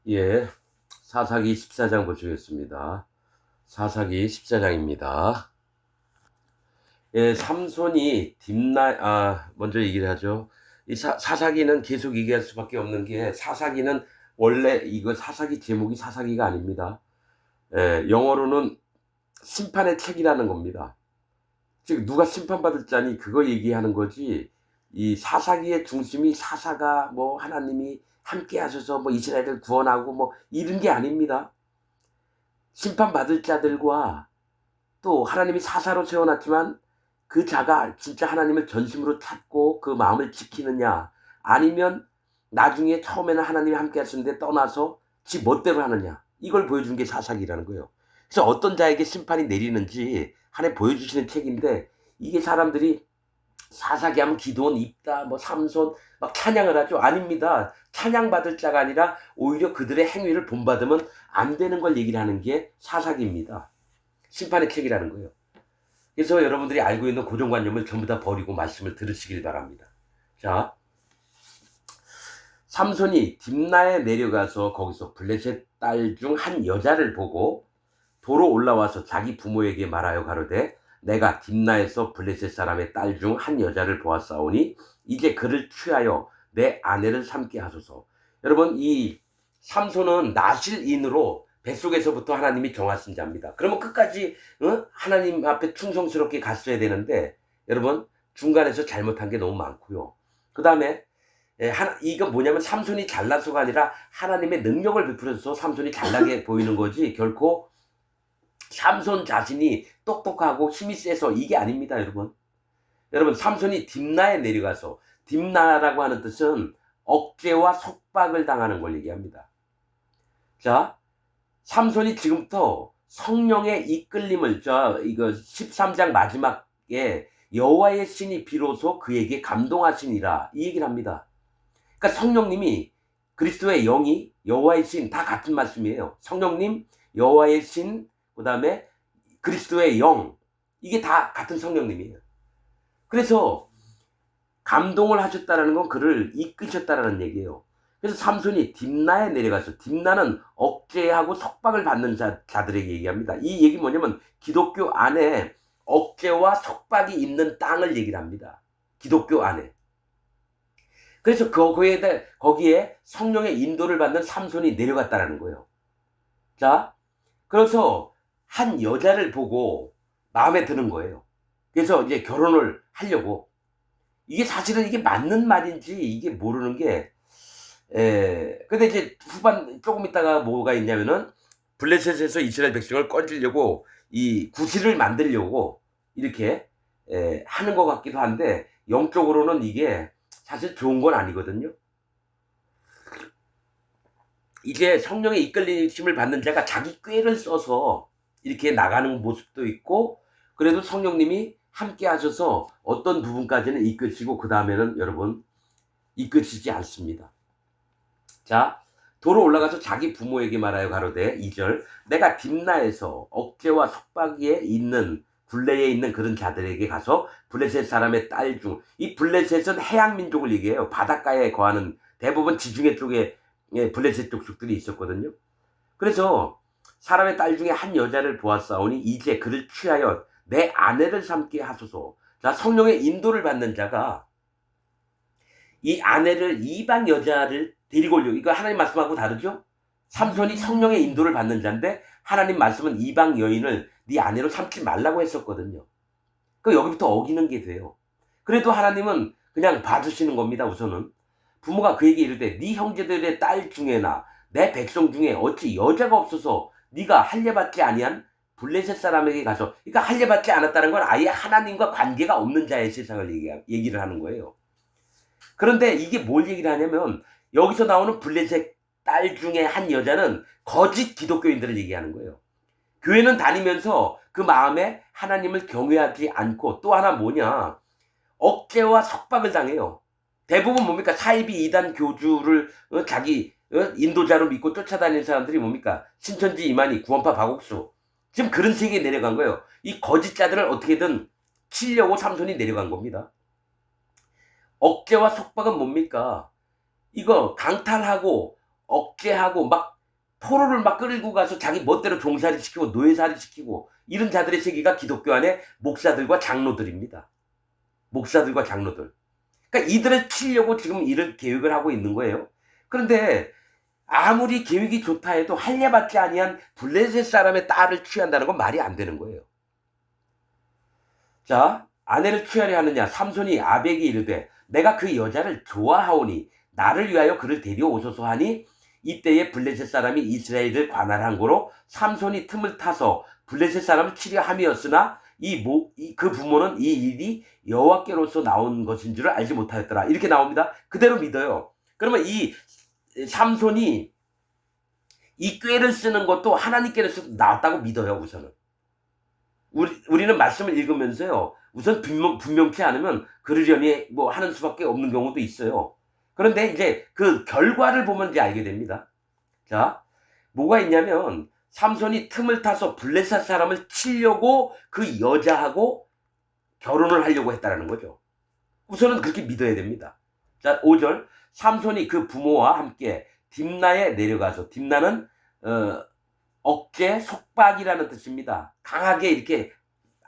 예, 사사기 14장 보시겠습니다. 사사기 14장입니다. 예, 삼손이 먼저 얘기를 하죠. 이 사사기는 계속 얘기할 수밖에 없는 게, 사사기는 원래 이거 사사기 제목이 사사기가 아닙니다. 예, 영어로는 심판의 책이라는 겁니다. 즉, 누가 심판받을 자니 그거 얘기하는 거지, 이 사사기의 중심이 사사가 뭐 하나님이 함께 하셔서 뭐 이스라엘을 구원하고 뭐 이런 게 아닙니다. 심판받을 자들과 또 하나님이 사사로 세워놨지만 그 자가 진짜 하나님을 전심으로 찾고 그 마음을 지키느냐, 아니면 나중에 처음에는 하나님이 함께 하시는데 떠나서 지 멋대로 하느냐, 이걸 보여주는 게 사사기라는 거예요. 그래서 어떤 자에게 심판이 내리는지 하나님 보여주시는 책인데, 이게 사람들이 사사기 하면 기도원, 입다, 뭐 삼손 막 찬양을 하죠. 아닙니다. 찬양받을 자가 아니라 오히려 그들의 행위를 본받으면 안 되는 걸 얘기를 하는 게 사사기입니다. 심판의 책이라는 거예요. 그래서 여러분들이 알고 있는 고정관념을 전부 다 버리고 말씀을 들으시길 바랍니다. 자, 삼손이 딥나에 내려가서 거기서 블레셋 딸 중 한 여자를 보고 도로 올라와서 자기 부모에게 말하여 가로되, 내가 딥나에서 블레셋 사람의 딸 중 한 여자를 보았사오니 이제 그를 취하여 내 아내를 삼게 하소서. 여러분, 이 삼손은 나실인으로 뱃속에서부터 하나님이 정하신 자입니다. 그러면 끝까지 하나님 앞에 충성스럽게 갔어야 되는데, 여러분, 중간에서 잘못한 게 너무 많고요. 그 다음에 이거 뭐냐면 삼손이 잘나서가 아니라 하나님의 능력을 베풀어서 삼손이 잘나게 보이는 거지, 결코 삼손 자신이 똑똑하고 힘이 세서 이게 아닙니다. 여러분, 삼손이 딥나에 내려가서, 딥나라고 하는 뜻은 억제와 속박을 당하는 걸 얘기합니다. 자, 삼손이 지금부터 성령의 이끌림을, 이거 13장 마지막에 여호와의 신이 비로소 그에게 감동하시니라, 이 얘기를 합니다. 그러니까 성령님이, 그리스도의 영이, 여호와의 신, 다 같은 말씀이에요. 성령님, 여호와의 신, 그 다음에 그리스도의 영, 이게 다 같은 성령님이에요. 그래서 감동을 하셨다는 건 그를 이끄셨다는 얘기예요. 그래서 삼손이 딥나에 내려가서, 딥나는 억제하고 속박을 받는 자들에게 얘기합니다. 이 얘기 뭐냐면 기독교 안에 억제와 속박이 있는 땅을 얘기를 합니다. 기독교 안에. 그래서 거기에 성령의 인도를 받는 삼손이 내려갔다는 거예요. 자, 그래서 한 여자를 보고 마음에 드는 거예요. 그래서 이제 결혼을 하려고. 이게 사실은 이게 맞는 말인지 이게 모르는 게, 근데 이제 후반 조금 있다가 뭐가 있냐면은, 블레셋에서 이스라엘 백성을 건지려고 이 구실을 만들려고 이렇게 하는 것 같기도 한데, 영적으로는 이게 사실 좋은 건 아니거든요. 이제 성령의 이끌림을 받는 자가 자기 꾀를 써서 이렇게 나가는 모습도 있고, 그래도 성령님이 함께 하셔서 어떤 부분까지는 이끄시고 그 다음에는 여러분 이끄시지 않습니다. 자, 도로 올라가서 자기 부모에게 말하여 가로되, 2절, 내가 딥나에서 억제와 속박에 있는 블레에 있는 그런 자들에게 가서 블레셋 사람의 딸 중, 이 블레셋은 해양 민족을 얘기해요. 바닷가에 거하는, 대부분 지중해 쪽에 블레셋 족속들이 있었거든요. 그래서 사람의 딸 중에 한 여자를 보았사오니 이제 그를 취하여 내 아내를 삼게 하소서. 자, 성령의 인도를 받는 자가 이 아내를, 이방 여자를 데리고 오려고, 이거 하나님 말씀하고 다르죠? 삼손이 성령의 인도를 받는 자인데 하나님 말씀은 이방 여인을 네 아내로 삼지 말라고 했었거든요. 그 여기부터 어기는 게 돼요. 그래도 하나님은 그냥 봐주시는 겁니다. 우선은 부모가 그에게 이르되, 네 형제들의 딸 중에나 내 백성 중에 어찌 여자가 없어서 네가 할례받지 아니한 블레셋 사람에게 가서, 그러니까 할례받지 않았다는 건 아예 하나님과 관계가 없는 자의 세상을 얘기를 하는 거예요. 그런데 이게 뭘 얘기를 하냐면, 여기서 나오는 블레셋 딸 중에 한 여자는 거짓 기독교인들을 얘기하는 거예요. 교회는 다니면서 그 마음에 하나님을 경외하지 않고, 또 하나 뭐냐, 억제와 속박을 당해요. 대부분 뭡니까? 사이비 이단 교주를 자기 인도자로 믿고 쫓아다니는 사람들이 뭡니까? 신천지 이만희, 구원파 박옥수, 지금 그런 세계에 내려간 거예요. 이 거짓자들을 어떻게든 치려고 삼손이 내려간 겁니다. 억제와 속박은 뭡니까? 이거 강탈하고 억제하고 막 포로를 막 끌고 가서 자기 멋대로 종살이 시키고 노예살이 시키고 이런 자들의 세계가 기독교 안에 목사들과 장로들입니다. 목사들과 장로들. 그러니까 이들을 치려고 지금 이를 계획을 하고 있는 거예요. 그런데 아무리 계획이 좋다 해도 할례받지 아니한 블레셋 사람의 딸을 취한다는 건 말이 안 되는 거예요. 자, 아내를 취하려 하느냐? 삼손이 아벡이 이르되 내가 그 여자를 좋아하오니 나를 위하여 그를 데려오소서 하니 이때에 블레셋 사람이 이스라엘을 관할한 고로 삼손이 틈을 타서 블레셋 사람을 치려 함이었으나 그 부모는 이 일이 여호와께로서 나온 것인 줄을 알지 못하였더라. 이렇게 나옵니다. 그대로 믿어요. 그러면 이 삼손이 이 꾀를 쓰는 것도 하나님께로서 나왔다고 믿어요. 우선은 우리는 말씀을 읽으면서요, 우선 분명치 않으면 그러려니 뭐 하는 수밖에 없는 경우도 있어요. 그런데 이제 그 결과를 보면 이제 알게 됩니다. 자, 뭐가 있냐면 삼손이 틈을 타서 블레셋 사람을 치려고 그 여자하고 결혼을 하려고 했다라는 거죠. 우선은 그렇게 믿어야 됩니다. 자, 5절. 삼손이 그 부모와 함께 딥나에 내려가서, 딥나는 억제, 속박이라는 뜻입니다. 강하게 이렇게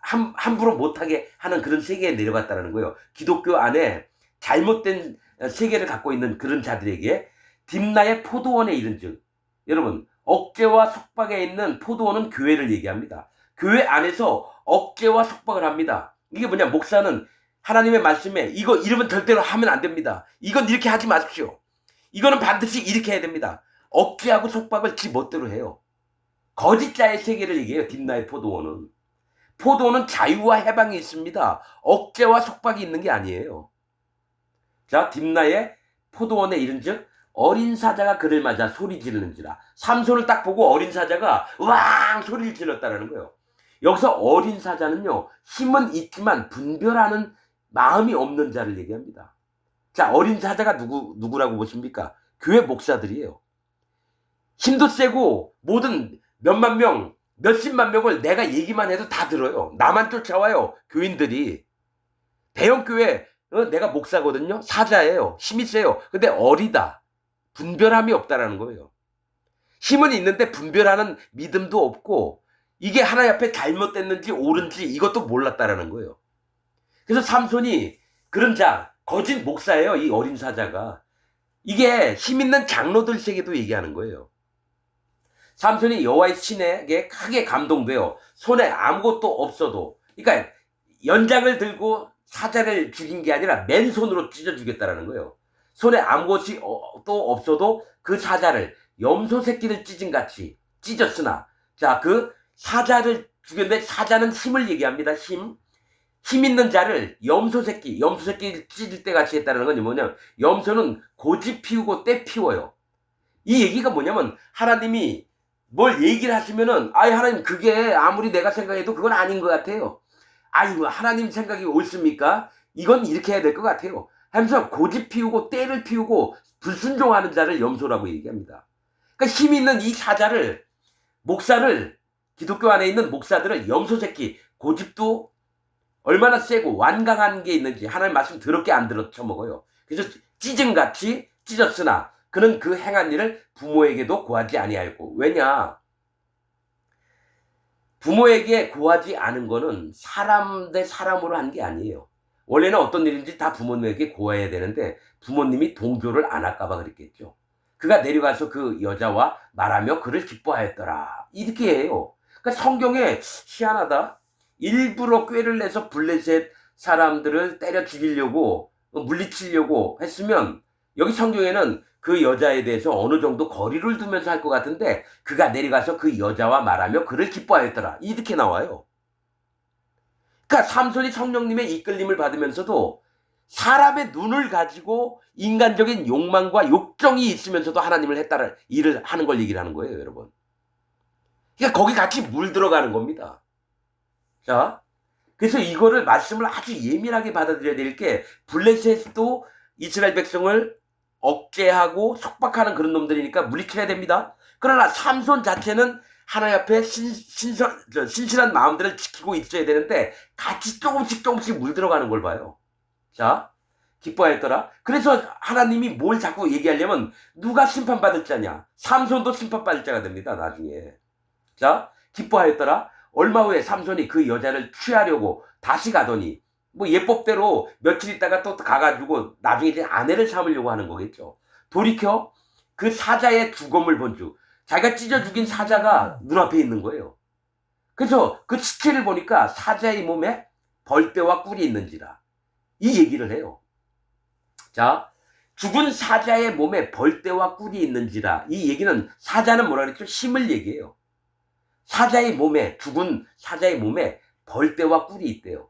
함부로 못하게 하는 그런 세계에 내려갔다는 거예요. 기독교 안에 잘못된 세계를 갖고 있는 그런 자들에게 딥나의 포도원에 이른즉, 여러분, 억제와 속박에 있는 포도원은 교회를 얘기합니다. 교회 안에서 억제와 속박을 합니다. 이게 뭐냐? 목사는 하나님의 말씀에 이거 이러면 절대로 하면 안 됩니다. 이건 이렇게 하지 마십시오. 이거는 반드시 이렇게 해야 됩니다. 억제하고 속박을 지 멋대로 해요. 거짓자의 세계를 얘기해요. 딥나의 포도원은. 포도원은 자유와 해방이 있습니다. 억제와 속박이 있는 게 아니에요. 자, 딥나의 포도원에 이른즉 어린 사자가 그를 맞아 소리 지르는지라. 삼손을 딱 보고 어린 사자가 으앙 소리를 질렀다는 거예요. 여기서 어린 사자는요, 힘은 있지만 분별하는 마음이 없는 자를 얘기합니다. 자, 어린 사자가 누구라고 보십니까? 교회 목사들이에요. 힘도 세고 모든 몇만 명, 몇십만 명을 내가 얘기만 해도 다 들어요. 나만 쫓아와요. 교인들이. 대형교회 내가 목사거든요. 사자예요. 힘이 세요. 근데 어리다. 분별함이 없다라는 거예요. 힘은 있는데 분별하는 믿음도 없고 이게 하나님 앞에 잘못됐는지 옳은지 이것도 몰랐다라는 거예요. 그래서 삼손이 그런 자, 거짓 목사예요. 이 어린 사자가. 이게 힘 있는 장로들 세계도 얘기하는 거예요. 삼손이 여호와의 신에게 크게 감동돼요. 손에 아무것도 없어도, 그러니까 연장을 들고 사자를 죽인 게 아니라 맨손으로 찢어 주겠다라는 거예요. 손에 아무것이 또 없어도 그 사자를 염소 새끼를 찢은 같이 찢었으나, 자, 그 사자를 죽였는데 사자는 힘을 얘기합니다. 힘 있는 자를 염소 새끼를 찢을 때 같이 했다는 건 뭐냐면, 염소는 고집 피우고 때 피워요. 이 얘기가 뭐냐면, 하나님이 뭘 얘기를 하시면은, 아이, 하나님, 그게 아무리 내가 생각해도 그건 아닌 것 같아요. 아이고, 하나님 생각이 옳습니까? 이건 이렇게 해야 될 것 같아요. 하면서 고집 피우고 때를 피우고 불순종하는 자를 염소라고 얘기합니다. 그러니까 힘 있는 이 사자를, 목사를, 기독교 안에 있는 목사들을 염소 새끼, 고집도 얼마나 세고 완강한 게 있는지 하나님 말씀 더럽게 안 들어 쳐먹어요. 그래서 찢음같이 찢었으나 그는 그 행한 일을 부모에게도 고하지 아니하였고. 왜냐? 부모에게 고하지 않은 거는 사람 대 사람으로 한 게 아니에요. 원래는 어떤 일인지 다 부모님에게 고해야 되는데 부모님이 동조를 안 할까 봐 그랬겠죠. 그가 내려가서 그 여자와 말하며 그를 기뻐하였더라. 이렇게 해요. 그러니까 성경에 희한하다. 일부러 꾀를 내서 블레셋 사람들을 때려 죽이려고 물리치려고 했으면 여기 성경에는 그 여자에 대해서 어느 정도 거리를 두면서 할 것 같은데 그가 내려가서 그 여자와 말하며 그를 기뻐하였더라. 이렇게 나와요. 그러니까 삼손이 성령님의 이끌림을 받으면서도 사람의 눈을 가지고 인간적인 욕망과 욕정이 있으면서도 하나님을 했다는 일을 하는 걸 얘기를 하는 거예요, 여러분. 그러니까 거기 같이 물들어가는 겁니다. 자, 그래서 이거를 말씀을 아주 예민하게 받아들여야 될 게 블레셋도 이스라엘 백성을 억제하고 속박하는 그런 놈들이니까 물리쳐야 됩니다. 그러나 삼손 자체는 하나님 앞에 신실한 마음들을 지키고 있어야 되는데 같이 조금씩 물들어가는 걸 봐요. 자, 기뻐하였더라. 그래서 하나님이 뭘 자꾸 얘기하려면 누가 심판받을 자냐. 삼손도 심판받을 자가 됩니다. 나중에. 자, 기뻐하였더라. 얼마 후에 삼손이 그 여자를 취하려고 다시 가더니 뭐 예법대로 며칠 있다가 또 가가지고 나중에 이제 아내를 삼으려고 하는 거겠죠. 돌이켜 그 사자의 죽음을 본 주. 자기가 찢어 죽인 사자가 눈앞에 있는 거예요. 그래서 그 시체를 보니까 사자의 몸에 벌떼와 꿀이 있는지라. 이 얘기를 해요. 자, 죽은 사자의 몸에 벌떼와 꿀이 있는지라. 이 얘기는 사자는 뭐라 그랬죠? 힘을 얘기해요. 사자의 몸에, 죽은 사자의 몸에 벌떼와 꿀이 있대요.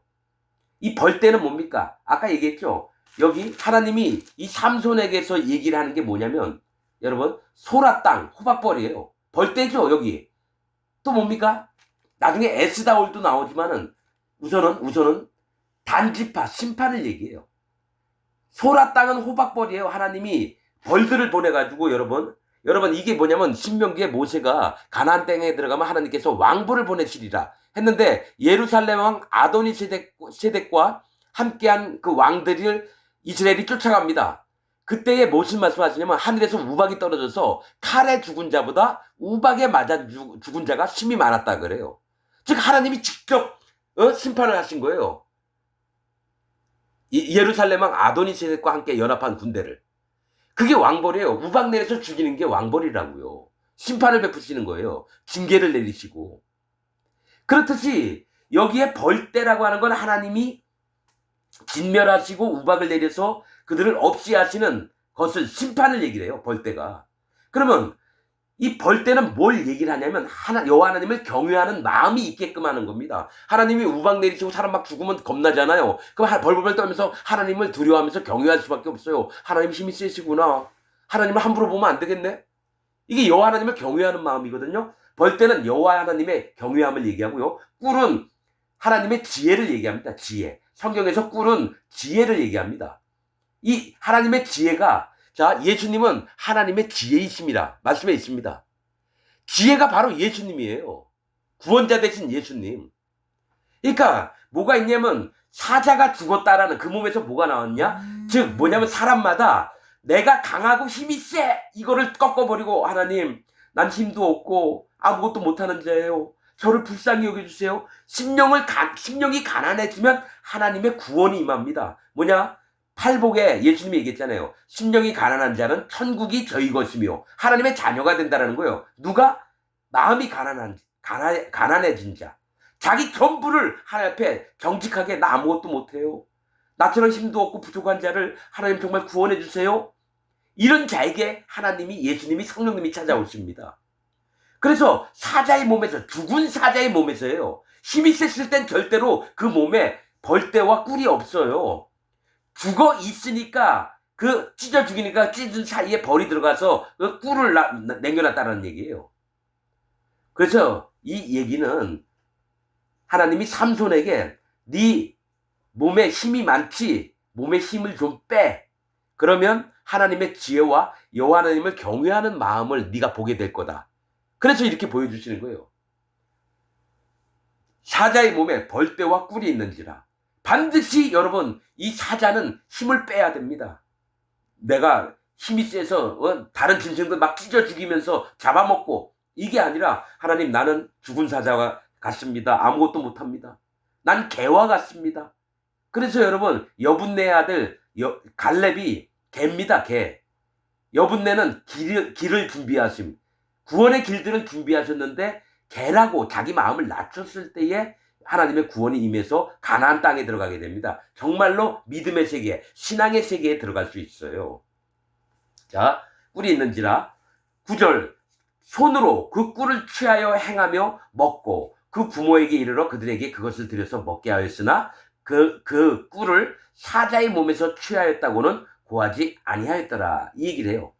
이 벌떼는 뭡니까? 아까 얘기했죠? 여기 하나님이 이 삼손에게서 얘기를 하는 게 뭐냐면, 여러분, 소라 땅, 호박벌이에요. 벌떼죠, 여기. 또 뭡니까? 나중에 에스다올도 나오지만은, 우선은 단지파, 심판을 얘기해요. 소라 땅은 호박벌이에요. 하나님이 벌들을 보내가지고 여러분 이게 뭐냐면 신명기에 모세가 가나안 땅에 들어가면 하나님께서 왕벌을 보내시리라 했는데 예루살렘 왕 아도니 세덱과 함께한 그 왕들을 이스라엘이 쫓아갑니다. 그때에 무슨 말씀하시냐면 하늘에서 우박이 떨어져서 칼에 죽은 자보다 우박에 맞아 죽은 자가 심히 많았다 그래요. 즉 하나님이 직접 심판을 하신 거예요. 예루살렘 왕 아도니세덱과 함께 연합한 군대를. 그게 왕벌이에요. 우박 내려서 죽이는 게 왕벌이라고요. 심판을 베푸시는 거예요. 징계를 내리시고. 그렇듯이 여기에 벌떼라고 하는 건 하나님이 진멸하시고 우박을 내려서 그들을 없이 하시는 것을 심판을 얘기를 해요. 벌떼가. 그러면 이 벌떼는 뭘 얘기를 하냐면 여호와 하나님을 경외하는 마음이 있게끔 하는 겁니다. 하나님이 우박 내리시고 사람 막 죽으면 겁나잖아요. 그럼 벌벌벌 떨면서 하나님을 두려워하면서 경외할 수밖에 없어요. 하나님 힘이 세시구나. 하나님을 함부로 보면 안 되겠네. 이게 여호와 하나님을 경외하는 마음이거든요. 벌떼는 여호와 하나님의 경외함을 얘기하고요. 꿀은 하나님의 지혜를 얘기합니다. 지혜. 성경에서 꿀은 지혜를 얘기합니다. 이 하나님의 지혜가 자, 예수님은 하나님의 지혜이십니다. 말씀에 있습니다. 지혜가 바로 예수님이에요. 구원자 되신 예수님. 그러니까 뭐가 있냐면 사자가 죽었다라는 그 몸에서 뭐가 나왔냐? 즉 뭐냐면 사람마다 내가 강하고 힘이 세! 이거를 꺾어버리고 하나님 난 힘도 없고 아무것도 못하는 자예요. 저를 불쌍히 여겨주세요. 심령이 가난해지면 하나님의 구원이 임합니다. 뭐냐? 팔복에 예수님이 얘기했잖아요. 심령이 가난한 자는 천국이 저희 것이며 하나님의 자녀가 된다는 거예요. 누가? 마음이 가난해진 자. 자기 전부를 하나님 앞에 정직하게 나 아무것도 못해요. 나처럼 힘도 없고 부족한 자를 하나님 정말 구원해 주세요. 이런 자에게 하나님이 예수님이 성령님이 찾아오십니다. 그래서 사자의 몸에서 죽은 사자의 몸에서요. 힘이 셌을 땐 절대로 그 몸에 벌떼와 꿀이 없어요. 죽어 있으니까 그 찢어 죽이니까 찢은 사이에 벌이 들어가서 그 꿀을 남겨놨다는 얘기예요. 그래서 이 얘기는 하나님이 삼손에게 네 몸에 힘이 많지 몸에 힘을 좀 빼. 그러면 하나님의 지혜와 여호와 하나님을 경외하는 마음을 네가 보게 될 거다. 그래서 이렇게 보여주시는 거예요. 사자의 몸에 벌떼와 꿀이 있는지라. 반드시 여러분 이 사자는 힘을 빼야 됩니다. 내가 힘이 세서 다른 짐승들 막 찢어 죽이면서 잡아먹고 이게 아니라 하나님 나는 죽은 사자와 같습니다. 아무것도 못합니다. 난 개와 같습니다. 그래서 여러분 여분네의 아들 갈렙이 개입니다. 개. 여분네는 길을 준비하심. 구원의 길들을 준비하셨는데 개라고 자기 마음을 낮췄을 때에 하나님의 구원이 임해서 가나안 땅에 들어가게 됩니다. 정말로 믿음의 세계, 신앙의 세계에 들어갈 수 있어요. 자, 꿀이 있는지라 9절 손으로 그 꿀을 취하여 행하며 먹고 그 부모에게 이르러 그들에게 그것을 들여서 먹게 하였으나 그 꿀을 사자의 몸에서 취하였다고는 고하지 아니하였더라. 이 얘기를 해요.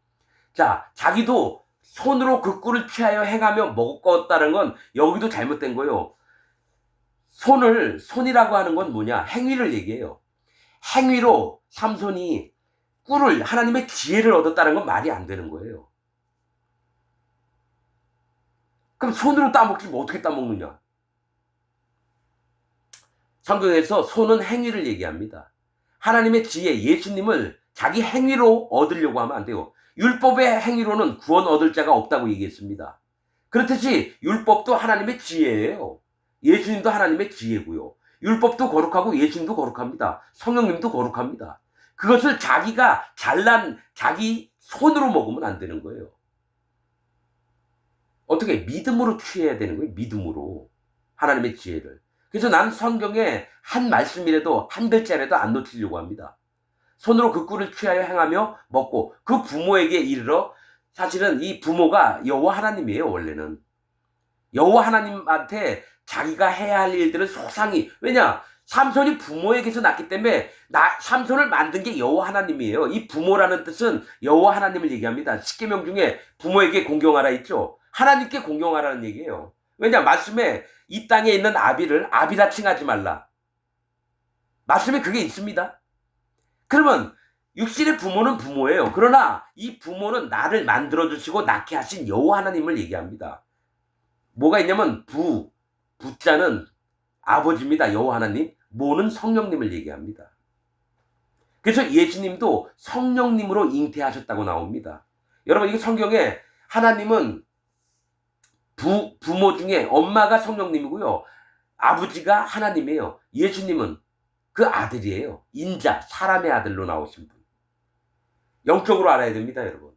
자, 자기도 손으로 그 꿀을 취하여 행하며 먹었다는 건 여기도 잘못된 거예요. 손이라고 하는 건 뭐냐? 행위를 얘기해요. 행위로 삼손이 꿀을, 하나님의 지혜를 얻었다는 건 말이 안 되는 거예요. 그럼 손으로 따먹지 뭐 어떻게 따먹느냐? 성경에서 손은 행위를 얘기합니다. 하나님의 지혜, 예수님을 자기 행위로 얻으려고 하면 안 돼요. 율법의 행위로는 구원 얻을 자가 없다고 얘기했습니다. 그렇듯이 율법도 하나님의 지혜예요. 예수님도 하나님의 지혜고요. 율법도 거룩하고 예수님도 거룩합니다. 성령님도 거룩합니다. 그것을 자기가 잘난 자기 손으로 먹으면 안 되는 거예요. 어떻게 믿음으로 취해야 되는 거예요. 믿음으로 하나님의 지혜를. 그래서 난 성경에 한 말씀이라도 한 글자라도 안 놓치려고 합니다. 손으로 그 꿀을 취하여 행하며 먹고 그 부모에게 이르러, 사실은 이 부모가 여호와 하나님이에요. 원래는 여호와 하나님한테 자기가 해야 할 일들을 소상히, 왜냐 삼손이 부모에게서 났기 때문에 삼손을 만든 게 여호와 하나님이에요. 이 부모라는 뜻은 여호와 하나님을 얘기합니다. 십계명 중에 부모에게 공경하라 있죠. 하나님께 공경하라는 얘기예요. 왜냐 말씀에 이 땅에 있는 아비를 아비라 칭하지 말라, 말씀에 그게 있습니다. 그러면 육신의 부모는 부모예요. 그러나 이 부모는 나를 만들어주시고 낳게 하신 여호와 하나님을 얘기합니다. 뭐가 있냐면 부자는 아버지입니다. 여호와 하나님. 모는 성령님을 얘기합니다. 그래서 예수님도 성령님으로 잉태하셨다고 나옵니다. 여러분, 이거 성경에 하나님은 부모 중에 엄마가 성령님이고요, 아버지가 하나님이에요. 예수님은 그 아들이에요. 인자, 사람의 아들로 나오신 분. 영적으로 알아야 됩니다, 여러분.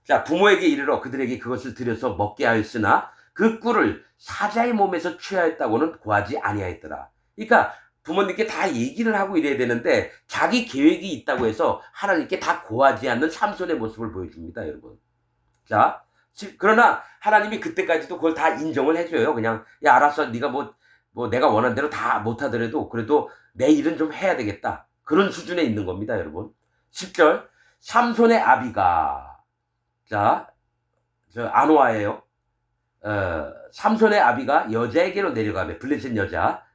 자, 부모에게 이르러 그들에게 그것을 들여서 먹게 하였으나 그 꿀을 사자의 몸에서 취하였다고는 고하지 아니하였더라. 그러니까 부모님께 다 얘기를 하고 이래야 되는데 자기 계획이 있다고 해서 하나님께 다 고하지 않는 삼손의 모습을 보여줍니다, 여러분. 자, 그러나 하나님이 그때까지도 그걸 다 인정을 해줘요. 그냥 야 알았어, 네가 뭐 내가 원하는 대로 다 못하더라도 그래도 내 일은 좀 해야 되겠다, 그런 수준에 있는 겁니다, 여러분. 10절, 삼손의 아비가, 자, 저 아노아예요. 삼손의 아비가 여자에게로 내려가며, 블레셋 여자,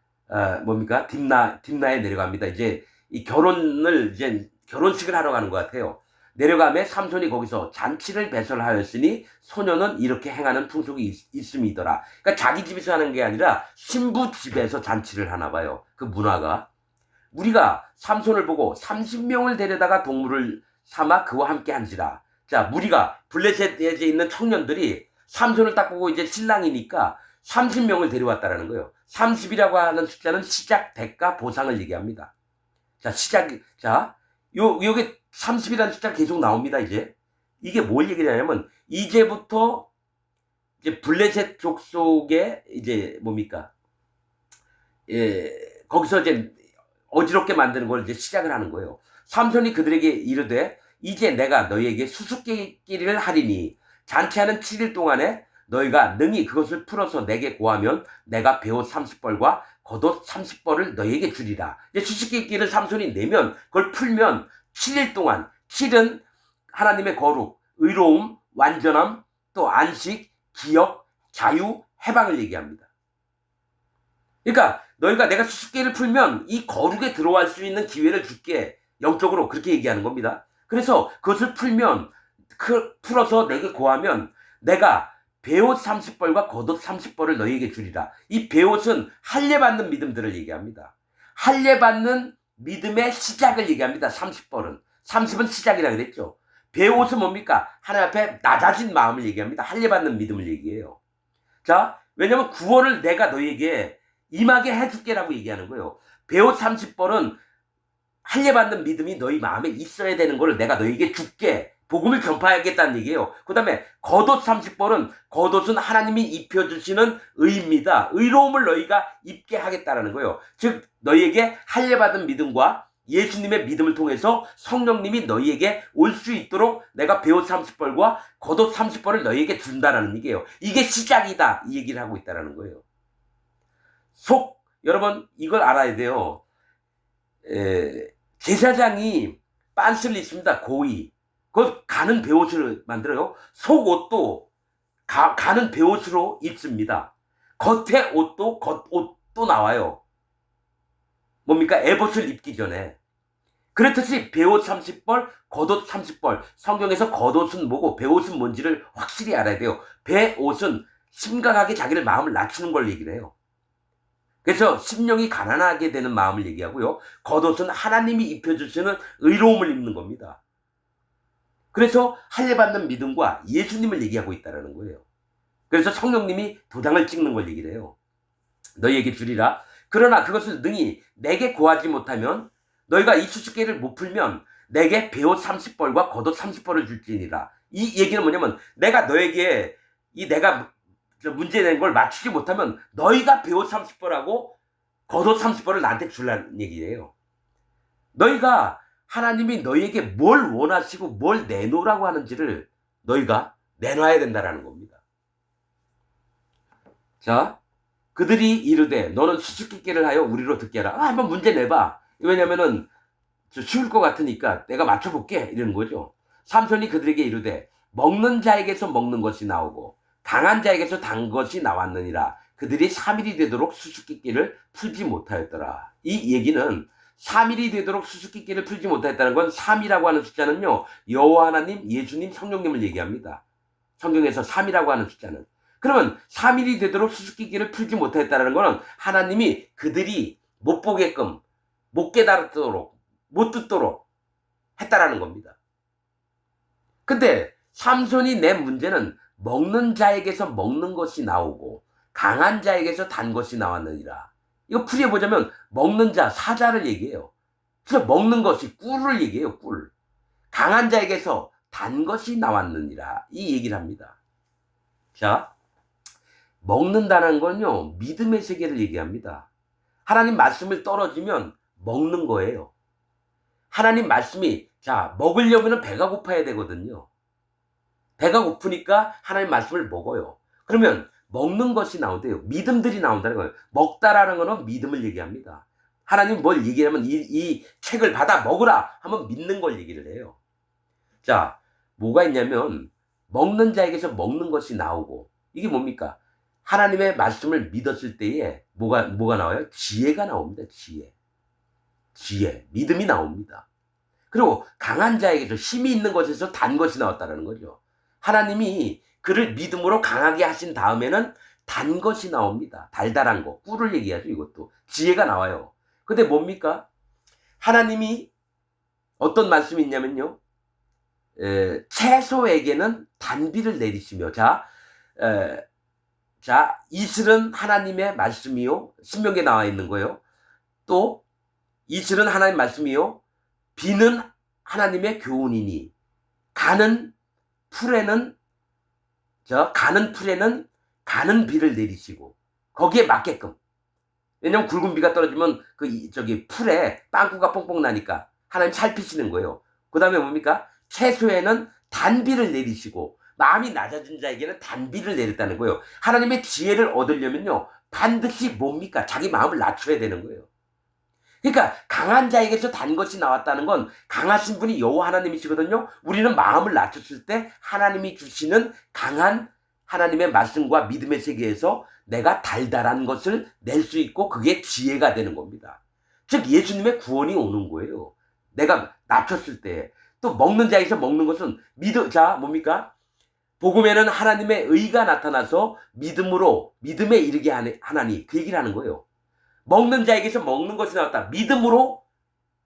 뭡니까? 딥나에 내려갑니다. 이제 이 결혼식을 하러 가는 것 같아요. 내려가며 삼손이 거기서 잔치를 배설하였으니 소녀는 이렇게 행하는 풍속이 있음이더라. 그러니까 자기 집에서 하는 게 아니라 신부 집에서 잔치를 하나 봐요. 그 문화가. 무리가 삼손을 보고 30명을 데려다가 동물을 삼아 그와 함께 한지라. 자, 무리가 블레셋에 있는 청년들이 삼손을 딱 보고 이제 신랑이니까 30명을 데려왔다라는 거예요. 30이라고 하는 숫자는 시작, 대가, 보상을 얘기합니다. 자, 요게 30이라는 숫자가 계속 나옵니다, 이제. 이게 뭘 얘기하냐면, 이제부터, 이제 블레셋 족속의, 이제, 뭡니까? 거기서 이제 어지럽게 만드는 걸 이제 시작을 하는 거예요. 삼손이 그들에게 이르되, 이제 내가 너희에게 수수께끼를 하리니, 잔치하는 7일 동안에 너희가 능히 그것을 풀어서 내게 고하면 내가 베옷 30벌과 겉옷 30벌을 너희에게 주리라. 이제 수수께끼를 삼손이 내면, 그걸 풀면 7일 동안, 7은 하나님의 거룩, 의로움, 완전함, 또 안식, 기억, 자유, 해방을 얘기합니다. 그러니까 너희가 내가 수수께끼를 풀면 이 거룩에 들어갈 수 있는 기회를 줄게, 영적으로 그렇게 얘기하는 겁니다. 그래서 그것을 풀어서 내게 고하면 내가 베옷 30벌과 겉옷 30벌을 너희에게 주리라. 이 베옷은 할례받는 믿음들을 얘기합니다. 할례받는 믿음의 시작을 얘기합니다. 30벌은. 30은 시작이라 그랬죠. 베옷은 뭡니까? 하나님 앞에 낮아진 마음을 얘기합니다. 할례받는 믿음을 얘기해요. 자, 왜냐면 구원을 내가 너희에게 임하게 해줄게라고 얘기하는 거예요. 베옷 30벌은 할례받는 믿음이 너희 마음에 있어야 되는 걸 내가 너희에게 줄게, 복음을 전파하겠다는 얘기예요. 그 다음에 겉옷 30벌은, 겉옷은 하나님이 입혀주시는 의입니다. 의로움을 너희가 입게 하겠다라는 거예요. 즉 너희에게 할례받은 믿음과 예수님의 믿음을 통해서 성령님이 너희에게 올 수 있도록 내가 베옷 30벌과 겉옷 30벌을 너희에게 준다라는 얘기예요. 이게 시작이다, 이 얘기를 하고 있다라는 거예요. 여러분 이걸 알아야 돼요. 제사장이 빤스를 입습니다. 고이. 그걸 가는 베옷을 만들어요. 속옷도 가는 베옷으로 입습니다. 겉에 옷도 겉옷도 나와요. 뭡니까? 에봇을 입기 전에. 그렇듯이 베옷 30벌, 겉옷 30벌. 성경에서 겉옷은 뭐고 베옷은 뭔지를 확실히 알아야 돼요. 베옷은 심각하게 자기를 마음을 낮추는 걸 얘기를 해요. 그래서 심령이 가난하게 되는 마음을 얘기하고요. 겉옷은 하나님이 입혀주시는 의로움을 입는 겁니다. 그래서 할례받는 믿음과 예수님을 얘기하고 있다는 거예요. 그래서 성령님이 도장을 찍는 걸 얘기를 해요. 너희에게 주리라. 그러나 그것을 능히 내게 구하지 못하면 너희가 이 수수께를 못 풀면 내게 베옷 30벌과 겉옷 30벌을 줄지니라. 이 얘기는 뭐냐면 내가 너에게 내가 문제 낸 걸 맞추지 못하면 너희가 베옷 30벌하고 겉옷 30벌을 나한테 줄라는 얘기예요. 너희가 하나님이 너희에게 뭘 원하시고 뭘 내놓으라고 하는지를 너희가 내놔야 된다라는 겁니다. 자, 그들이 이르되 너는 수수께끼를 하여 우리로 듣게 하라. 한번 문제 내봐. 왜냐면은 쉬울 것 같으니까 내가 맞춰볼게 이러는 거죠. 삼손이 그들에게 이르되 먹는 자에게서 먹는 것이 나오고 강한 자에게서 단 것이 나왔느니라. 그들이 3일이 되도록 수수께끼를 풀지 못하였더라. 이 얘기는 3일이 되도록 수수께끼를 풀지 못하였다는 건 3이라고 하는 숫자는요, 여호와 하나님, 예수님, 성령님을 얘기합니다. 성경에서 3이라고 하는 숫자는. 그러면 3일이 되도록 수수께끼를 풀지 못했다는 것은 하나님이 그들이 못 보게끔, 못 깨달도록, 못 듣도록 했다라는 겁니다. 근데 삼손이 낸 문제는 먹는 자에게서 먹는 것이 나오고 강한 자에게서 단 것이 나왔느니라. 이거 풀이해보자면 먹는 자, 사자를 얘기해요. 그래서 먹는 것이 꿀을 얘기해요. 꿀. 강한 자에게서 단 것이 나왔느니라. 이 얘기를 합니다. 자, 먹는다는 건요, 믿음의 세계를 얘기합니다. 하나님 말씀을 떨어지면 먹는 거예요. 하나님 말씀이, 자, 먹으려면 배가 고파야 되거든요. 배가 고프니까 하나님 말씀을 먹어요. 그러면 먹는 것이 나온대요. 믿음들이 나온다는 거예요. 먹다라는 거는 믿음을 얘기합니다. 하나님 뭘 얘기하면 이 책을 받아 먹으라 하면 믿는 걸 얘기를 해요. 자, 뭐가 있냐면 먹는 자에게서 먹는 것이 나오고, 이게 뭡니까? 하나님의 말씀을 믿었을 때에 뭐가 나와요? 지혜가 나옵니다. 지혜, 믿음이 나옵니다. 그리고 강한 자에게서 힘이 있는 것에서 단 것이 나왔다는 거죠. 하나님이 그를 믿음으로 강하게 하신 다음에는 단 것이 나옵니다. 달달한 거, 꿀을 얘기하죠. 이것도 지혜가 나와요. 근데 뭡니까? 하나님이 어떤 말씀이 있냐면요, 채소에게는 단비를 내리시며, 자, 이슬은 하나님의 말씀이요. 신명기에 나와 있는 거예요. 또 이슬은 하나님의 말씀이요. 비는 하나님의 교훈이니 가는 풀에는 가는 비를 내리시고 거기에 맞게끔. 왜냐면 굵은 비가 떨어지면 풀에 빵꾸가 뽕뽕 나니까 하나님 살피시는 거예요. 그 다음에 뭡니까? 채소에는 단비를 내리시고 마음이 낮아진 자에게는 단비를 내렸다는 거예요. 하나님의 지혜를 얻으려면요, 반드시 뭡니까? 자기 마음을 낮춰야 되는 거예요. 그러니까 강한 자에게서 단 것이 나왔다는 건 강하신 분이 여호와 하나님이시거든요. 우리는 마음을 낮췄을 때 하나님이 주시는 강한 하나님의 말씀과 믿음의 세계에서 내가 달달한 것을 낼 수 있고 그게 지혜가 되는 겁니다. 즉 예수님의 구원이 오는 거예요. 내가 낮췄을 때. 또 먹는 자에게서 먹는 것은 뭡니까? 복음에는 하나님의 의가 나타나서 믿음에 이르게 하나니, 그 얘기를 하는 거예요. 먹는 자에게서 먹는 것이 나왔다.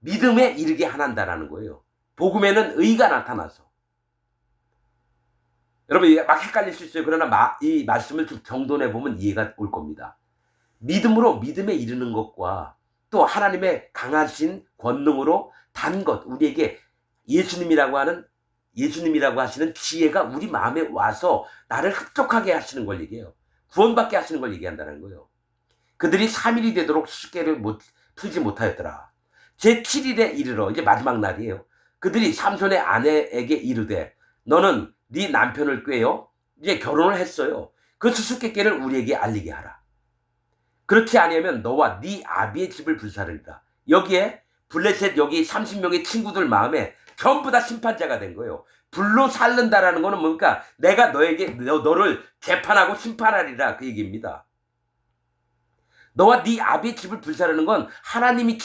믿음에 이르게 하난다라는 거예요. 복음에는 의가 나타나서. 여러분 막 헷갈릴 수 있어요. 그러나 이 말씀을 좀 경돈해 보면 이해가 올 겁니다. 믿음에 이르는 것과 또 하나님의 강하신 권능으로 단 것, 우리에게 예수님이라고 하시는 지혜가 우리 마음에 와서 나를 흡족하게 하시는 걸 얘기해요. 구원받게 하시는 걸 얘기한다는 거예요. 그들이 3일이 되도록 수수께를 풀지 못하였더라. 제7일에 이르러, 이제 마지막 날이에요. 그들이 삼손의 아내에게 이르되 너는 네 남편을 꾀어 이제 결혼을 했어요. 그 수수께끼를 우리에게 알리게 하라. 그렇지 아니하면 너와 네 아비의 집을 불사르리라. 여기에 블레셋 여기 30명의 친구들 마음에 전부 다 심판자가 된 거예요. 불로 살른다라는 거는 뭡니까? 내가 너를 재판하고 심판하리라, 그 얘기입니다. 너와 네 아비의 집을 불사르는 건 하나님이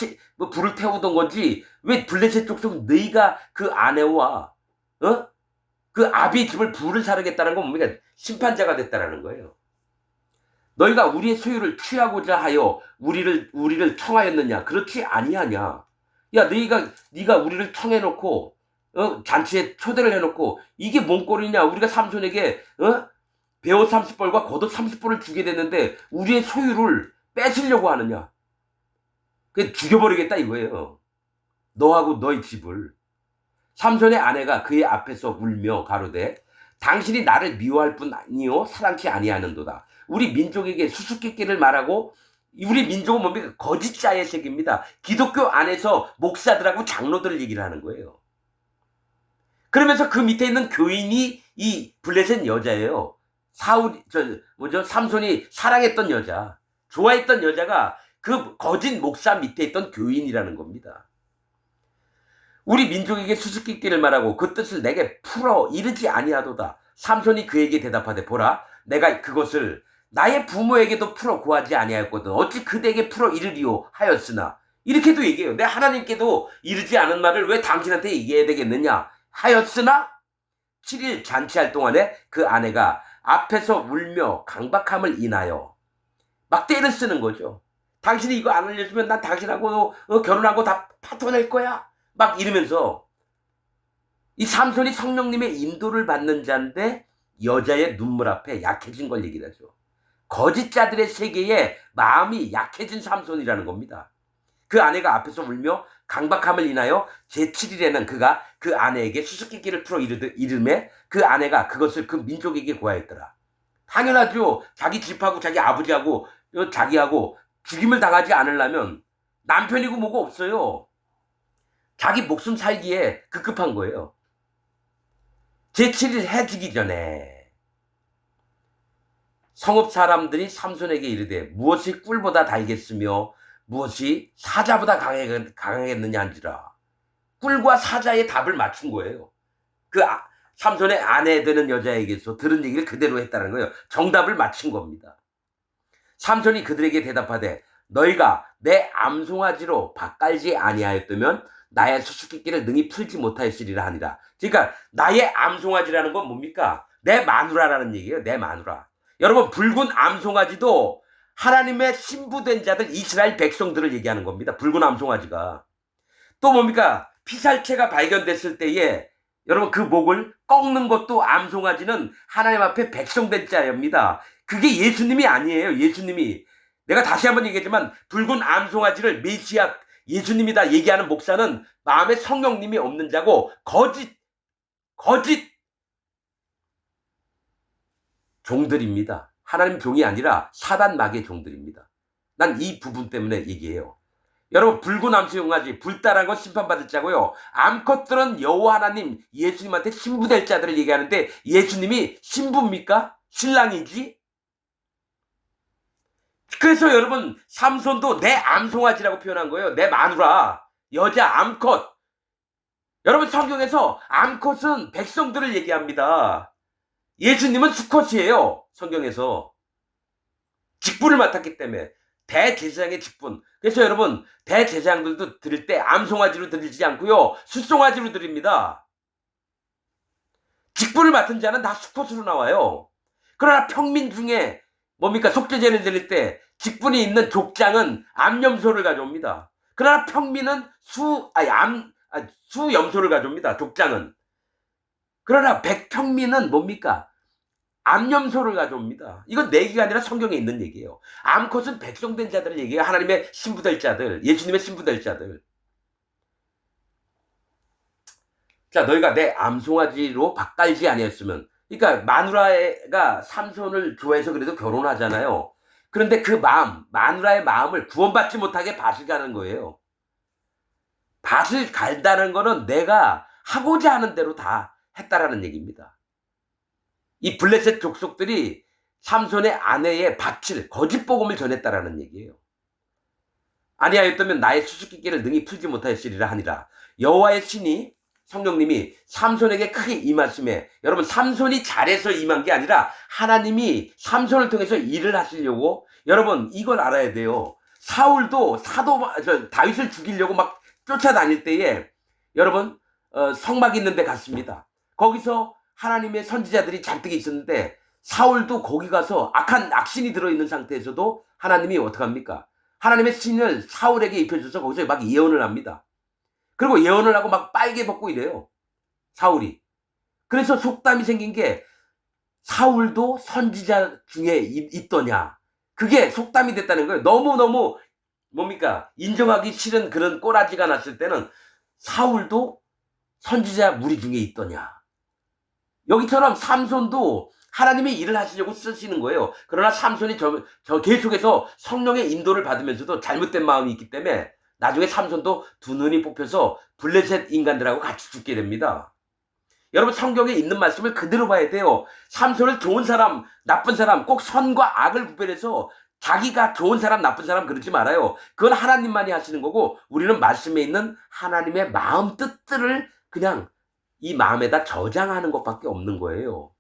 불을 태우던 건지, 왜 블레셋 족속 너희가 그 아내와 그 아비의 집을 불을 사르겠다는 건 뭡니까? 심판자가 됐다라는 거예요. 너희가 우리의 소유를 취하고자 하여 우리를 청하였느냐? 그렇지 아니하냐? 야, 네가 우리를 청해 놓고 잔치에 초대를 해 놓고 이게 뭔 꼴이냐? 우리가 삼손에게 베옷 30벌과 겉옷 30벌을 주게 됐는데 우리의 소유를 뺏으려고 하느냐? 그 죽여버리겠다 이거예요. 너하고 너희 집을. 삼손의 아내가 그의 앞에서 울며 가로되 당신이 나를 미워할 뿐 아니요 사랑치 아니하는도다. 우리 민족에게 수수께끼를 말하고, 우리 민족은 뭡니까? 거짓자의 색입니다. 기독교 안에서 목사들하고 장로들을 얘기를 하는 거예요. 그러면서 그 밑에 있는 교인이 이 블레셋 여자예요. 삼손이 사랑했던 여자, 좋아했던 여자가 그 거짓 목사 밑에 있던 교인이라는 겁니다. 우리 민족에게 수수께끼를 말하고 그 뜻을 내게 풀어 이르지 아니하도다. 삼손이 그에게 대답하되 보라, 내가 그것을 나의 부모에게도 풀어 구하지 아니하였거든 어찌 그대에게 풀어 이르리오 하였으나. 이렇게도 얘기해요. 내 하나님께도 이르지 않은 말을 왜 당신한테 얘기해야 되겠느냐 하였으나 7일 잔치할 동안에 그 아내가 앞에서 울며 강박함을 인하여 막 때를 쓰는 거죠. 당신이 이거 안 알려주면 난 당신하고 결혼하고 다 파토낼 거야 막 이러면서. 이 삼손이 성령님의 인도를 받는 자인데 여자의 눈물 앞에 약해진 걸 얘기를 하죠. 거짓자들의 세계에 마음이 약해진 삼손이라는 겁니다. 그 아내가 앞에서 울며 강박함을 인하여 제7일에는 그가 그 아내에게 수수께끼를 풀어 이르매 그 아내가 그것을 그 민족에게 고하였더라. 당연하죠. 자기 집하고 자기 아버지하고 자기하고 죽임을 당하지 않으려면 남편이고 뭐고 없어요. 자기 목숨 살기에 급급한 거예요. 제7일 해 지기 전에 성읍 사람들이 삼손에게 이르되 무엇이 꿀보다 달겠으며 무엇이 사자보다 강하겠느냐 한지라. 꿀과 사자의 답을 맞춘 거예요. 삼손의 아내 되는 여자에게서 들은 얘기를 그대로 했다는 거예요. 정답을 맞춘 겁니다. 삼손이 그들에게 대답하되 너희가 내 암송아지로 밭갈지 아니하였다면 나의 수수께끼를 능히 풀지 못하였으리라 하니라. 그러니까 나의 암송아지라는 건 뭡니까? 내 마누라라는 얘기예요. 내 마누라. 여러분, 붉은 암송아지도 하나님의 신부된 자들 이스라엘 백성들을 얘기하는 겁니다. 붉은 암송아지가. 또 뭡니까? 피살체가 발견됐을 때에 여러분 그 목을 꺾는 것도 암송아지는 하나님 앞에 백성된 자입니다. 그게 예수님이 아니에요. 예수님이. 내가 다시 한번 얘기하지만 붉은 암송아지를 메시아 예수님이다 얘기하는 목사는 마음에 성령님이 없는 자고 거짓 종들입니다. 하나님 종이 아니라 사단 마귀의 종들입니다. 난 이 부분 때문에 얘기해요. 여러분, 붉은 암송아지 불따라한 건 심판받을 자고요. 암컷들은 여호와 하나님 예수님한테 신부될 자들을 얘기하는데 예수님이 신부입니까? 신랑이지? 그래서 여러분 삼손도 내 암송아지라고 표현한 거예요. 내 마누라, 여자 암컷. 여러분 성경에서 암컷은 백성들을 얘기합니다. 예수님은 수컷이에요. 성경에서. 직분을 맡았기 때문에. 대제사장의 직분. 그래서 여러분 대제사장들도 드릴 때 암송아지로 드리지 않고요. 숫송아지로 드립니다. 직분을 맡은 자는 다 수컷으로 나와요. 그러나 평민 중에 뭡니까? 속죄제를 드릴 때 직분이 있는 족장은 암염소를 가져옵니다. 그러나 평민은 수염소를 가져옵니다. 족장은. 그러나 백평민은 뭡니까? 암염소를 가져옵니다. 이건 내 얘기가 아니라 성경에 있는 얘기예요. 암컷은 백성된 자들을 얘기해요. 하나님의 신부될 자들, 예수님의 신부될 자들. 자, 너희가 내 암송아지로 밭갈지 아니었으면. 그러니까 마누라가 삼손을 좋아해서 그래도 결혼하잖아요. 그런데 그 마음, 마누라의 마음을 구원받지 못하게 밭을 가는 거예요. 밭을 갈다는 거는 내가 하고자 하는 대로 다 했다라는 얘기입니다. 이 블레셋 족속들이 삼손의 아내의 밭을 거짓 복음을 전했다라는 얘기예요. 아니하였다면 나의 수수께끼를 능히 풀지 못하였으리라 하니라. 여호와의 신이 성령님이 삼손에게 크게 임하심에, 여러분 삼손이 잘해서 임한 게 아니라 하나님이 삼손을 통해서 일을 하시려고. 여러분 이걸 알아야 돼요. 사울도 다윗을 죽이려고 막 쫓아다닐 때에 여러분 성막 있는 데 갔습니다. 거기서 하나님의 선지자들이 잔뜩 있었는데 사울도 거기 가서 악신이 들어있는 상태에서도 하나님이 어떡합니까? 하나님의 신을 사울에게 입혀줘서 거기서 막 예언을 합니다. 그리고 예언을 하고 막 빨개 벗고 이래요. 사울이. 그래서 속담이 생긴 게 사울도 선지자 중에 있더냐. 그게 속담이 됐다는 거예요. 너무너무 뭡니까? 인정하기 싫은 그런 꼬라지가 났을 때는 사울도 선지자 무리 중에 있더냐. 여기처럼 삼손도 하나님의 일을 하시려고 쓰시는 거예요. 그러나 삼손이 계속해서 성령의 인도를 받으면서도 잘못된 마음이 있기 때문에 나중에 삼손도 두 눈이 뽑혀서 블레셋 인간들하고 같이 죽게 됩니다. 여러분 성경에 있는 말씀을 그대로 봐야 돼요. 삼손을 좋은 사람, 나쁜 사람, 꼭 선과 악을 구별해서 자기가 좋은 사람, 나쁜 사람 그러지 말아요. 그건 하나님만이 하시는 거고 우리는 말씀에 있는 하나님의 마음 뜻들을 그냥 이 마음에다 저장하는 것밖에 없는 거예요.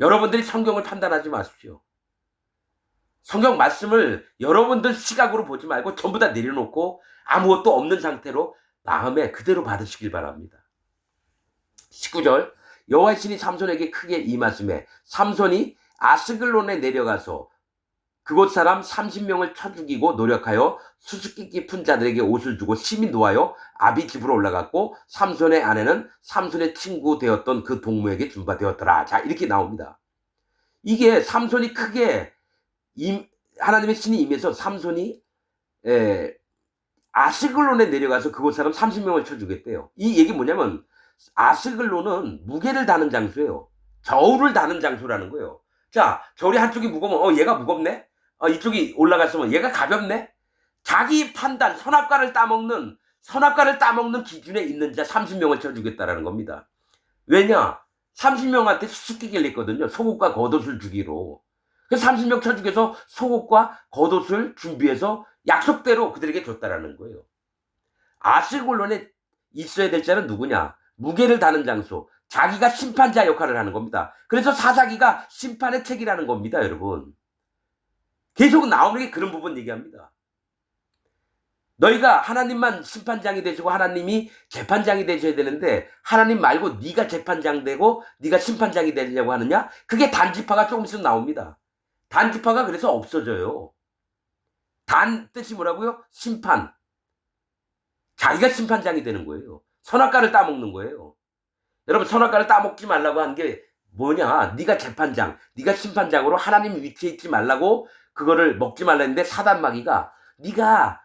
여러분들이 성경을 판단하지 마십시오. 성경 말씀을 여러분들 시각으로 보지 말고 전부 다 내려놓고 아무것도 없는 상태로 마음에 그대로 받으시길 바랍니다. 19절 여호와의 신이 삼손에게 크게 임하심에 삼손이 아스글론에 내려가서 그곳 사람 30명을 쳐 죽이고 노력하여 수수께끼 깊은 자들에게 옷을 주고 심히 노하여 아비 집으로 올라갔고 삼손의 아내는 삼손의 친구 되었던 그 동무에게 준바되었더라. 자 이렇게 나옵니다. 이게 삼손이 크게 하나님의 신이 임해서 삼손이 아스글론에 내려가서 그곳 사람 30명을 쳐 죽였대요. 이 얘기 뭐냐면 아스글론은 무게를 다는 장소예요. 저울을 다는 장소라는 거예요. 자, 저울이 한쪽이 무거우면 얘가 무겁네? 이쪽이 올라갔으면 얘가 가볍네? 자기 판단, 선악과를 따먹는 기준에 있는 자 30명을 쳐 죽였다라는 겁니다. 왜냐? 30명한테 수수께끼를 냈거든요. 속옷과 겉옷을 주기로. 그래서 30명 쳐 죽여서 속옷과 겉옷을 준비해서 약속대로 그들에게 줬다라는 거예요. 아스글론에 있어야 될 자는 누구냐? 무게를 다는 장소, 자기가 심판자 역할을 하는 겁니다. 그래서 사사기가 심판의 책이라는 겁니다, 여러분. 계속 나오는 게 그런 부분 얘기합니다. 너희가 하나님만 심판장이 되시고 하나님이 재판장이 되셔야 되는데 하나님 말고 네가 재판장 되고 네가 심판장이 되려고 하느냐? 그게 단지파가 조금씩 나옵니다. 단지파가 그래서 없어져요. 단 뜻이 뭐라고요? 심판. 자기가 심판장이 되는 거예요. 선악과를 따먹는 거예요. 여러분 선악과를 따먹지 말라고 한 게 뭐냐? 네가 재판장, 네가 심판장으로 하나님 위치에 있지 말라고 그거를 먹지 말라 했는데 사단마귀가 네가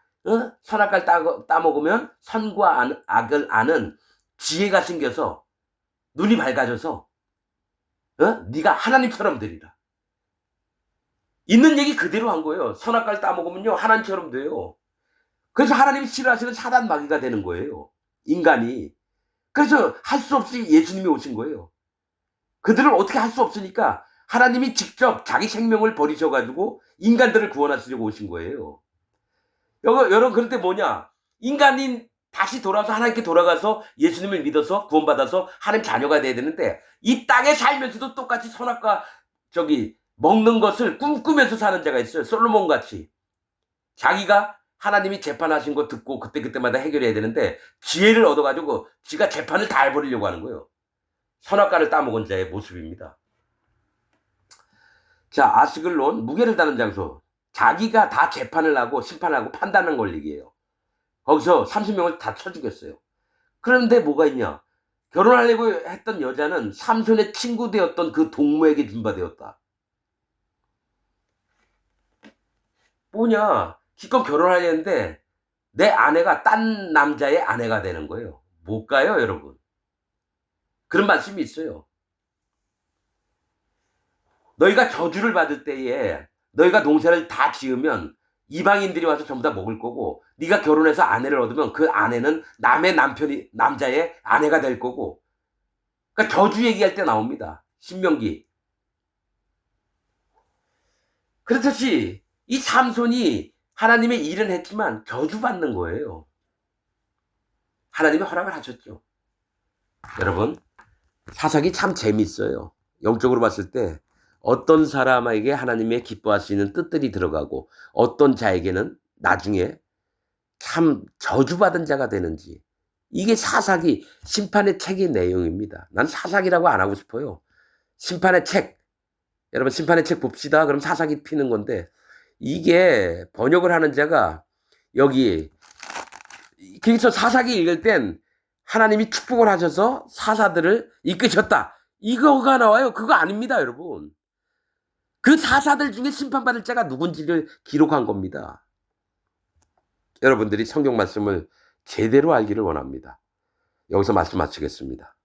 선악과를 따먹으면 선과 악을 아는 지혜가 생겨서 눈이 밝아져서 네가 하나님처럼 되리라. 있는 얘기 그대로 한 거예요. 선악과를 따먹으면요 하나님처럼 돼요. 그래서 하나님이 싫어하시는 사단마귀가 되는 거예요. 인간이. 그래서 할 수 없이 예수님이 오신 거예요. 그들을 어떻게 할 수 없으니까 하나님이 직접 자기 생명을 버리셔가지고 인간들을 구원하시려고 오신 거예요. 여러분 그런데 뭐냐? 인간인 다시 돌아와서 하나님께 돌아가서 예수님을 믿어서 구원받아서 하나님 자녀가 돼야 되는데 이 땅에 살면서도 똑같이 선악과 먹는 것을 꿈꾸면서 사는 자가 있어요. 솔로몬같이. 자기가 하나님이 재판하신 거 듣고 그때마다 해결해야 되는데 지혜를 얻어가지고 지가 재판을 다 해버리려고 하는 거예요. 선악과를 따먹은 자의 모습입니다. 자, 아스글론 무게를 다는 장소. 자기가 다 재판을 하고 심판하고 판단하는 걸 얘기해요. 거기서 30명을 다 쳐 죽였어요. 그런데 뭐가 있냐? 결혼하려고 했던 여자는 삼손의 친구 되었던 그 동무에게 준바되었다. 뭐냐? 기껏 결혼하려는데 내 아내가 딴 남자의 아내가 되는 거예요. 뭘까요, 여러분? 그런 말씀이 있어요. 너희가 저주를 받을 때에 너희가 농사를 다 지으면 이방인들이 와서 전부 다 먹을 거고 네가 결혼해서 아내를 얻으면 그 아내는 남자의 아내가 될 거고 그러니까 저주 얘기할 때 나옵니다. 신명기. 그렇듯이 이 삼손이 하나님의 일은 했지만 저주받는 거예요. 하나님이 허락을 하셨죠. 여러분 사사기 참 재밌어요. 영적으로 봤을 때 어떤 사람에게 하나님의 기뻐할 수 있는 뜻들이 들어가고 어떤 자에게는 나중에 참 저주받은 자가 되는지 이게 사사기 심판의 책의 내용입니다. 난 사사기라고 안 하고 싶어요. 심판의 책. 여러분 심판의 책 봅시다. 그럼 사사기 피는 건데 이게 번역을 하는 자가 여기 그래서 사사기 읽을 땐 하나님이 축복을 하셔서 사사들을 이끄셨다. 이거가 나와요. 그거 아닙니다, 여러분. 그 사사들 중에 심판받을 자가 누군지를 기록한 겁니다. 여러분들이 성경 말씀을 제대로 알기를 원합니다. 여기서 말씀 마치겠습니다.